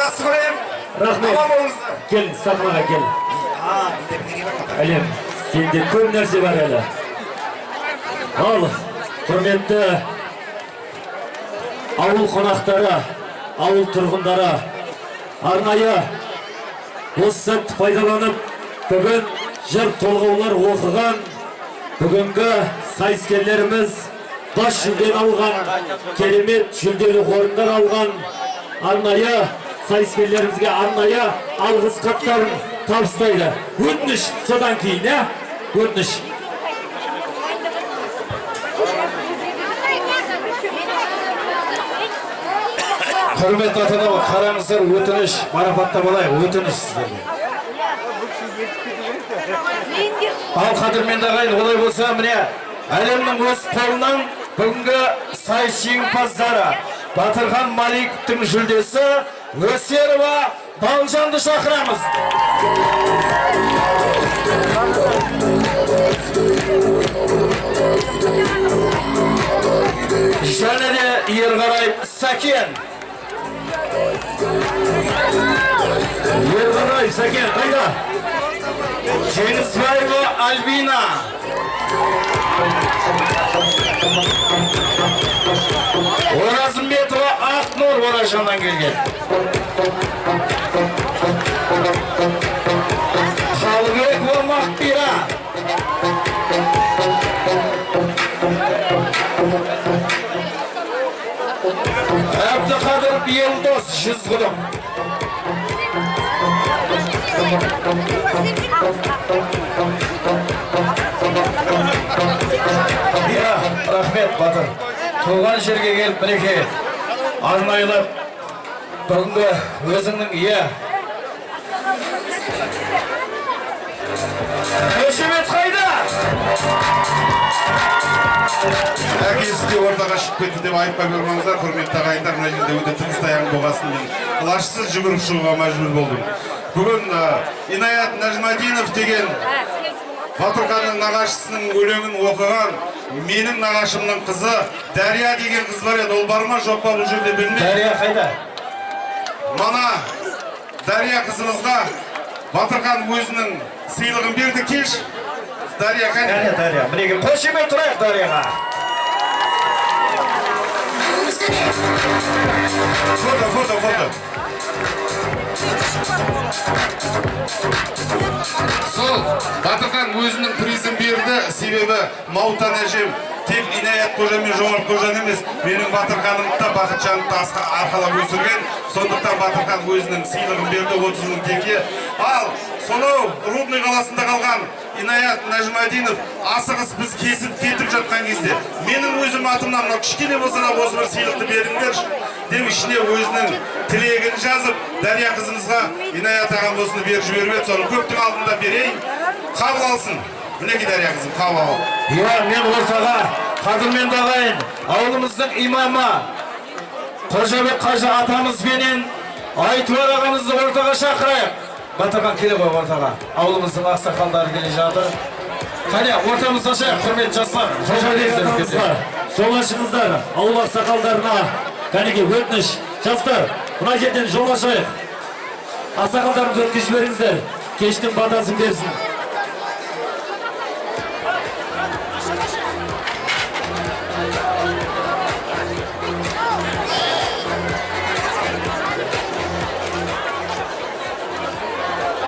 жақсы көрем. Рахмет. Кел, сахнаға кел. Әлем, сенде көп нәрсе бар әлі. Ал, құрметті ауыл қонақтары, ауыл тұрғындары, арнайы осы сәтті пайдаланып, бүгін жыр толғаулар оқыған, бүгінгі сайыскерлеріміз бас жүлдені алған, керемет жүлделі орындар алған, арнайы сайыскерлерімізге арнайы алғыс хаттарын табыстайды. Өтініш содан кейін, өтініш. Құрметті ата-аналар, қараңыздар, өтініш, марапаттап алайық, өтініш сіздерге. Ал қадірменді ағайын, олай болса, міне әлемнің өз қолынан бүгінгі сайыс жеңімпаздары Батырхан Маликовтың жүлдесі Өсерова Балжанды шақырамыз. Және де Ерғарай Сәкен. Ерғарай Сәкен, қайда? Теңізбаева Альбина. Оразымбетова Ақнұр Оражаннан келген. Қалыбекова Мақпира. Әбдіқадыр Елдос Жүзғұдым. Рахмет, Батыр. Туған жерге келіп, мінеке, арнайлап, бүгінгі өзіңнің Көшемет қайда? Әкесі ортаға шығып кетті деп айыпқа көрмеңіздер, құрметті ағайындар, мына жерде өте тығыз таяң болғасын мен лажсыз жүгіріп шығуға мәжбүр болдым. Бүгін Инаят Нәжмадинов деген Батырханның нағашысының өлеңін оқыған менің нағашымның қызы Дәрия деген қыз бар еді, ол бар ма жоқ па бұл жерде білмеймін. Дәрия қайда? Мана Дәрия қызымызға Батырхан өзінің сыйлығын берді, кеш. Дәрия қайда? Дәрия, мінеге қошемет тұрайық Дәрияға. Фото. Сол, Батырхан өзінің призін берді, себебі Маутан әжем тек Инаят қожа мен Жомарт қожан емес, менің Батырханымды да Бақытжанды арқалап өсірген, сондықтан Батырхан өзінің сыйлығын берді 30 мың теңге. Ал, сонау Рудный қаласында қалған Инаят Нәжмадинов асығыс біз кесіп кетіп жатқан кезде менің өзім атымнан кішкене болса да осы бір сыйлықты беріңдерші деп ішіне өзінің тілегін жазып Дәрия қызымызға Инаят ағам осыны беріп жіберіп еді, соны көптің алдында берейін, қабыл алсын. Мінеки Дәрия қызым, қабыл ал. Мен ортаға қадірменді ағайын, ауылымыздың имамы Қожабек қажы атамызбенен Айтуар ағамызды ортаға шақырайық. Батырхан келе ғой ортаға. Ауылымыздың ақсақалдары келе жатыр. Қане, ортамызда шайық, құрметті жастар. Жол ашыңыздар, ауыл ақсақалдарына. Кәнеге өтініш, жастар, мына жерден жол ашайық. Ақсақалдарымыз өткізіп жіберіңіздер. Кештің батасын берсін.